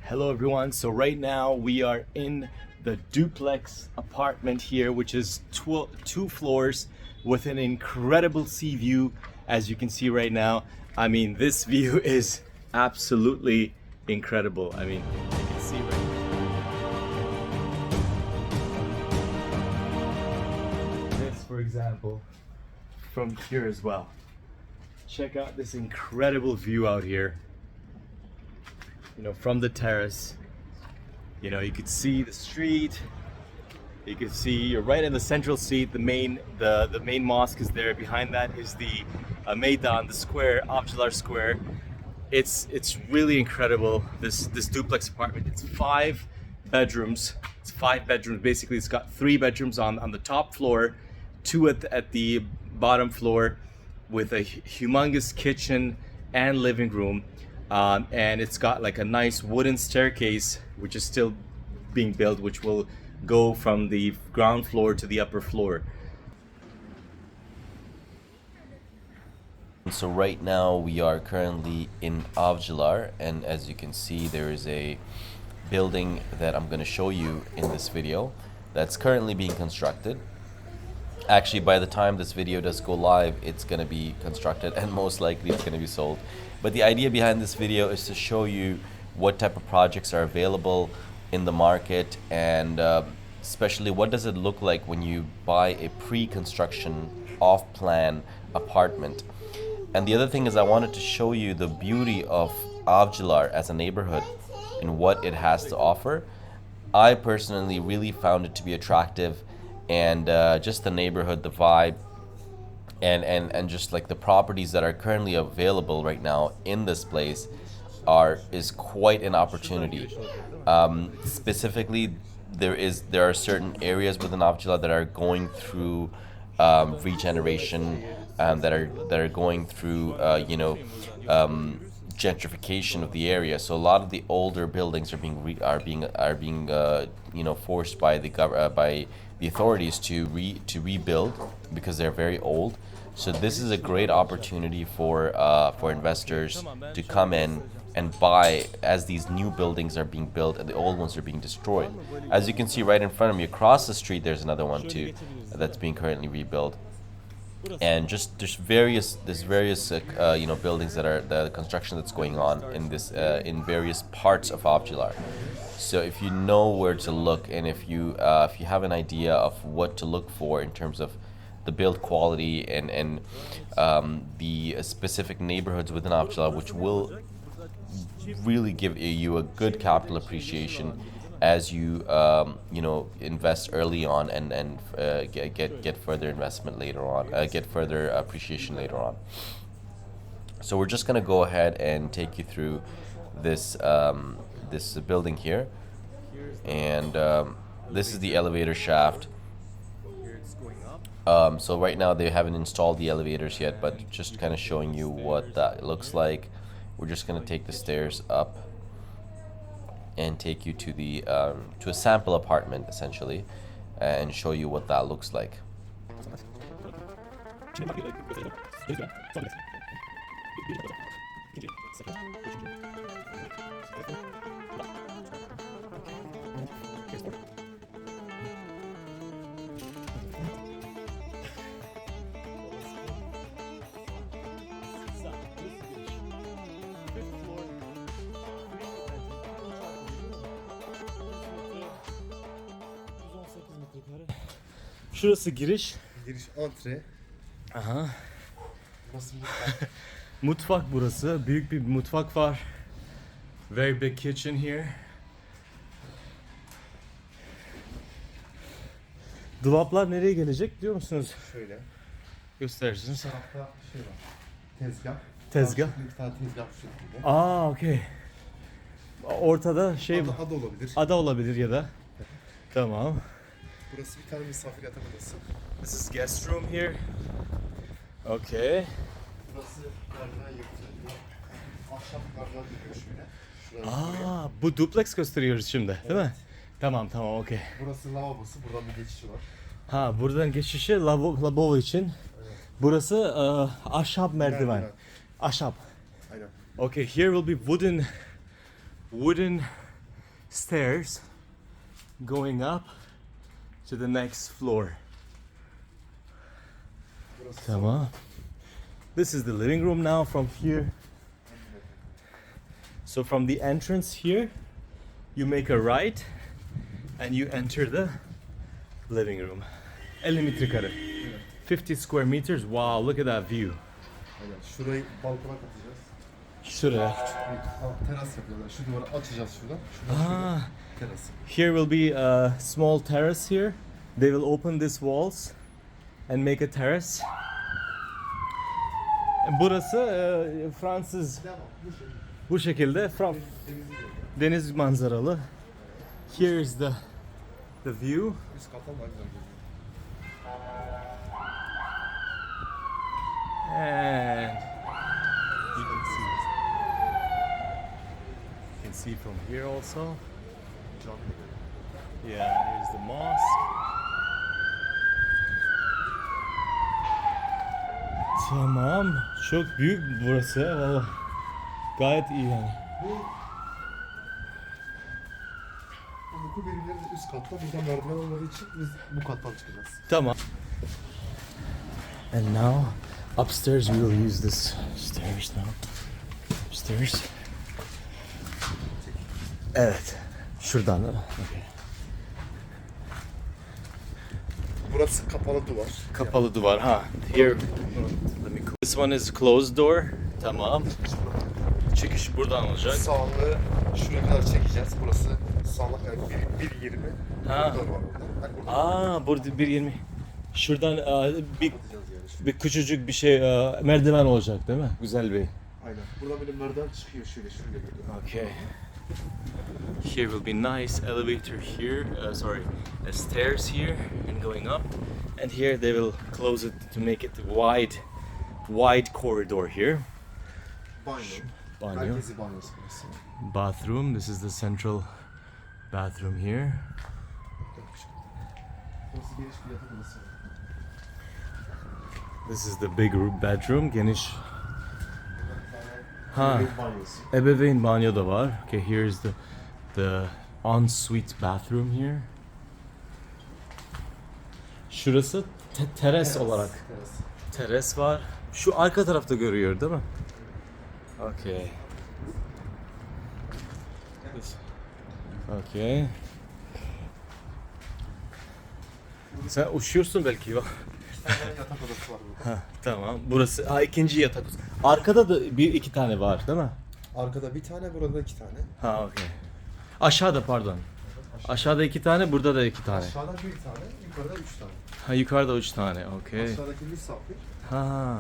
Hello everyone, so right now we are in the duplex apartment here, which is two floors with an incredible sea view. As you can see right now, I mean, this view is absolutely incredible. I mean, you can see right now. This, for example, from here as well. Check out this incredible view out here. You know, from the terrace, you know, you could see the street. You can see you're right in the central seat. The main mosque is there. Behind that is the Meydan, the square, Avcilar Square. It's really incredible. This duplex apartment. It's 5 bedrooms. It's 5 bedrooms. Basically, it's got 3 bedrooms on the top floor, 2 at the bottom floor, with a humongous kitchen and living room. And it's got like a nice wooden staircase, which is still being built, which will go from the ground floor to the upper floor. So right now we are currently in Avcilar, and as you can see, there is a building that I'm going to show you in this video that's currently being constructed. Actually, by the time this video does go live, it's going to be constructed and most likely it's going to be sold. But the idea behind this video is to show you what type of projects are available in the market, and especially what does it look like when you buy a pre-construction off-plan apartment. And the other thing is, I wanted to show you the beauty of Avcilar as a neighborhood and what it has to offer. I personally really found it to be attractive, and just the neighborhood, the vibe, and just like the properties that are currently available right now in this place is quite an opportunity. Specifically, there are certain areas within Avcila that are going through regeneration, that are going through gentrification of the area. So a lot of the older buildings are being forced by the authorities to rebuild because they're very old. So this is a great opportunity for investors to come in and buy as these new buildings are being built and the old ones are being destroyed. As you can see right in front of me, across the street, there's another one too that's being currently rebuilt. And just there's various buildings that are the construction that's going on in this in various parts of Avcilar. So if you know where to look, and if you have an idea of what to look for in terms of the build quality and the specific neighborhoods within Avcilar, which will really give you a good capital appreciation as you invest early on and get further investment later on, get further appreciation later on. So we're just gonna go ahead and take you through this building here, and this is the elevator shaft. So right now they haven't installed the elevators yet, but just kind of showing you what that looks like. We're just gonna take the stairs up and take you to the to a sample apartment essentially, and show you what that looks like. Şurası giriş. Giriş, antre. Aha. Burası mutfak. Mutfak burası. Büyük bir mutfak var. Very big kitchen here. Dolaplar nereye gelecek diyor musunuz? Şöyle. Gösterirsiniz. Tarafta şey var. Tezgah. Tezgah. Bir tane tezgah bu şekilde. Aa, okey. Ortada şey Ada olabilir. ada olabilir ya da. Tamam. Burası bir tane misafir yatak odası. This is guest room here. Okay. Burası merdiven yapılıyor. Ahşap merdiven gidiyor şöyle. Şuraya. Bu duplex gösteriyoruz şimdi, değil mi? Tamam, okey. Burası lavabosu. Buradan bir geçişi var. Ha, buradan geçişi lavabo için. Evet. Burası ahşap merdiven. Ahşap. Aynen. Okay, here will be wooden stairs going up to the next floor. Tamam. This is the living room now from here. So from the entrance here, you make a right and you enter the living room. 50 metrekare. 50 square meters. Wow, look at that view. Aynen. Şurayı balkona katacağız. Şuraya. Teras yapıyorlar. Şu duvarı açacağız şuradan. Şuradan teras. Here will be a small terrace here. They will open these walls and make a terrace. Burası Fransız. Bu şekilde deniz manzaralı. Here is the view. Üst kata var güzel. And you can see from here also. Yeah, here's the mosque. Tamam, çok büyük burası valla. Gayet iyi yani. Bu uyku birimleri de üst katta. Burada merdiven olmadığı için biz bu kattan çıkacağız. Tamam. And now upstairs we will use this stairs now. Upstairs. Evet. Şuradan da. Okay. Burası kapalı duvar. Kapalı duvar ha. Here. Let me. This one is closed door. Tamam. Çıkış buradan olacak. Sağlığı şuraya kadar çekeceğiz. Burası sağlık yani 1.20. Ha. Koridor var burada. Hani burada Aa, burada 1.20. Şuradan bir küçücük bir şey merdiven olacak değil mi? Güzel bir. aynen. Buradan böyle merdiven çıkıyor şöyle gidiyor. Okay. Here will be nice elevator here. Sorry, stairs here and going up. And here they will close it to make it wide corridor here. Banyo. Banyo. Merkezi banyosu burası. Bathroom. This is the central bathroom here. Burası geniş bir yatak odası. This is the big bedroom. Geniş. Ha. Ebeveyn banyosu. Ebeveyn banyo da var. Okay, here's the ensuite bathroom here. Şurası teras olarak. Teras. Teras var. Şu arka tarafta görüyor değil mi? Okay. Okay. Sen uçuyorsun belki ya. Bir tane yatak odası var burada. Ha, tamam. Burası ikinci yatak. Arkada da iki tane var değil mi? Arkada bir tane, burada da 2 tane. Ha, okay. Aşağıda pardon. Aşağıda 2 tane, burada da 2 tane. Aşağıda 1 tane, yukarıda 3 tane. Ha, yukarıda 3 tane. Okay. Aşağıdaki misafir. Ha.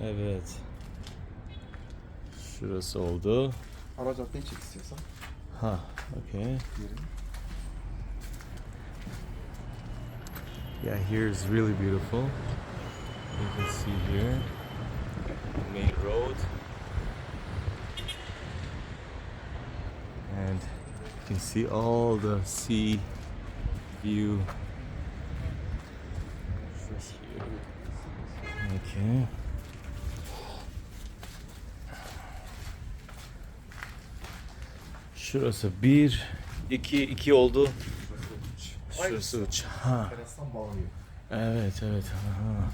Evet. Şurası oldu. Ara caddeyi çek istiyorsan. Ha, okay. Yerin. Yeah, here is really beautiful. You can see here the main road, and you can see all the sea view. Okay. Şurası 1, 2 oldu. Şurası 3. Ha. Terastan bağlanıyor. Evet, evet. Aha.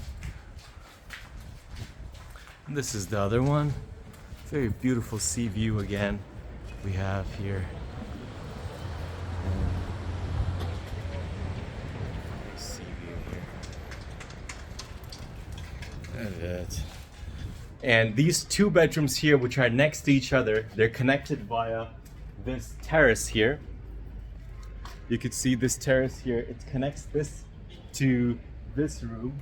This is the other one. Very beautiful sea view again we have here. Sea view here. Evet. And these 2 bedrooms here, which are next to each other, they're connected via this terrace here. You could see this terrace here. It connects this to this room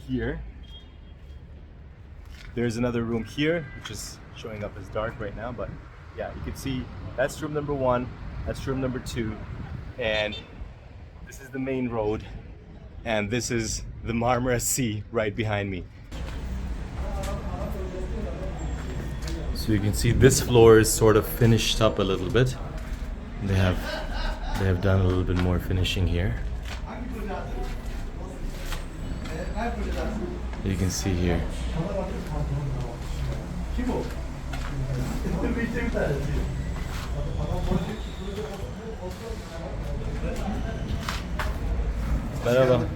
here. There's another room here, which is showing up as dark right now, but yeah, you can see that's room number 1, that's room number 2, and this is the main road, and this is the Marmara Sea right behind me. So you can see this floor is sort of finished up a little bit. They have done a little bit more finishing here. You can see here. Merhaba.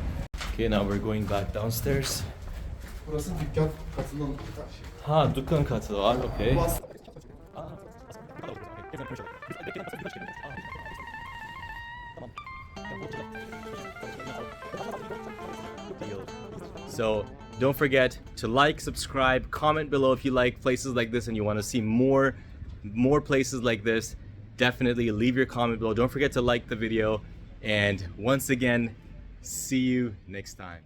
Okay, now we're going back downstairs. Burası dükkan katından Ha, dükkan katı var. Okay. So don't forget to like, subscribe, comment below if you like places like this and you want to see more places like this. Definitely leave your comment below. Don't forget to like the video. And once again, see you next time.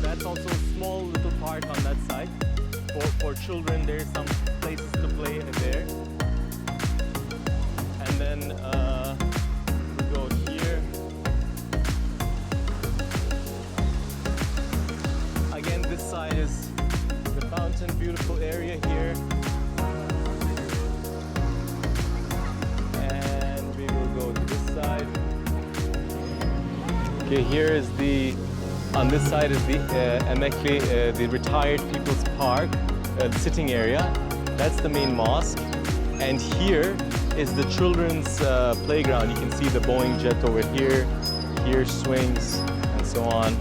That's also a small little park on that side. For children, there's some places to play in there. And then we go here. Again, this side is the fountain, beautiful area here. And we will go to this side. Okay, here is on this side is the Emekli, the retired people's park, the sitting area. That's the main mosque. And here is the children's playground. You can see the Boeing jet over here, here swings, and so on.